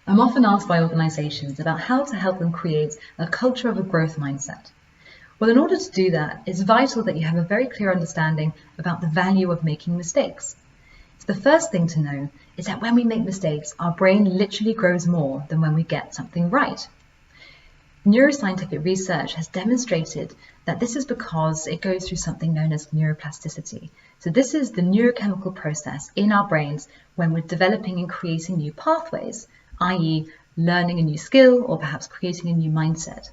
I'm often asked by organisations about how to help them create a culture of a growth mindset. Well, in order to do that, it's vital that you have a very clear understanding about the value of making mistakes. So the first thing to know is that when we make mistakes, our brain literally grows more than when we get something right. Neuroscientific research has demonstrated that this is because it goes through something known as neuroplasticity. So this is the neurochemical process in our brains when we're developing and creating new pathways, i.e. learning a new skill or perhaps creating a new mindset.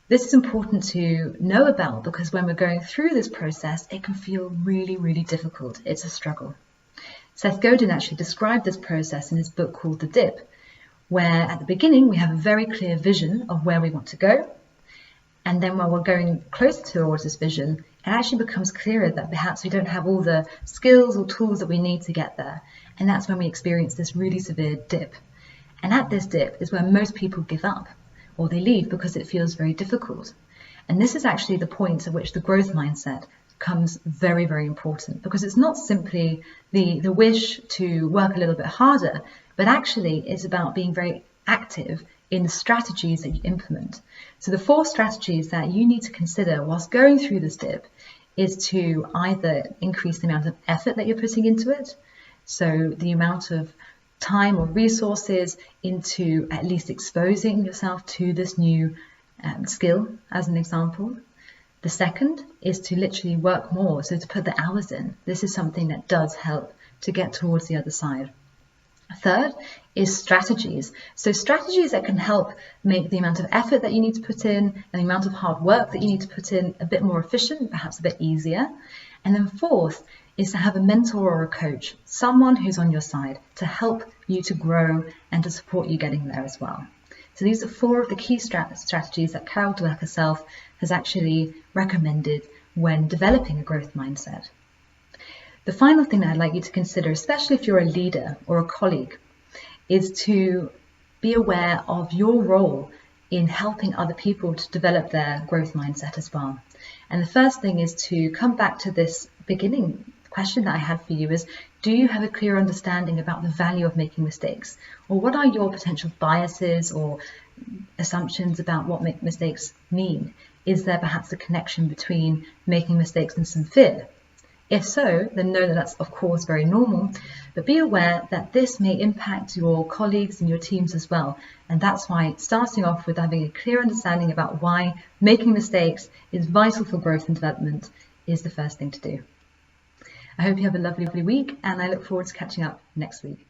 This is important to know about because when we're going through this process, it can feel really, really difficult. It's a struggle. Seth Godin actually described this process in his book called The Dip, where at the beginning we have a very clear vision of where we want to go. And then while we're going closer towards this vision, it actually becomes clearer that perhaps we don't have all the skills or tools that we need to get there. And that's when we experience this really severe dip. And at this dip is where most people give up or they leave because it feels very difficult. And this is actually the point at which the growth mindset becomes very, very important, because it's not simply the wish to work a little bit harder, but actually it's about being very active in the strategies that you implement. So the 4 strategies that you need to consider whilst going through this dip is to either increase the amount of effort that you're putting into it, so the amount of time or resources into at least exposing yourself to this new skill, as an example. The second is to literally work more, so to put the hours in. This is something that does help to get towards the other side. Third is strategies. So strategies that can help make the amount of effort that you need to put in and the amount of hard work that you need to put in a bit more efficient, perhaps a bit easier. And then fourth is to have a mentor or a coach, someone who's on your side to help you to grow and to support you getting there as well. So these are 4 of the key strategies that Carol Dweck herself has actually recommended when developing a growth mindset. The final thing that I'd like you to consider, especially if you're a leader or a colleague, is to be aware of your role in helping other people to develop their growth mindset as well. And the first thing is to come back to this beginning question that I had for you is, do you have a clear understanding about the value of making mistakes? Or what are your potential biases or assumptions about what mistakes mean? Is there perhaps a connection between making mistakes and some fear? If so, then know that that's of course very normal, but be aware that this may impact your colleagues and your teams as well. And that's why starting off with having a clear understanding about why making mistakes is vital for growth and development is the first thing to do. I hope you have a lovely week, and I look forward to catching up next week.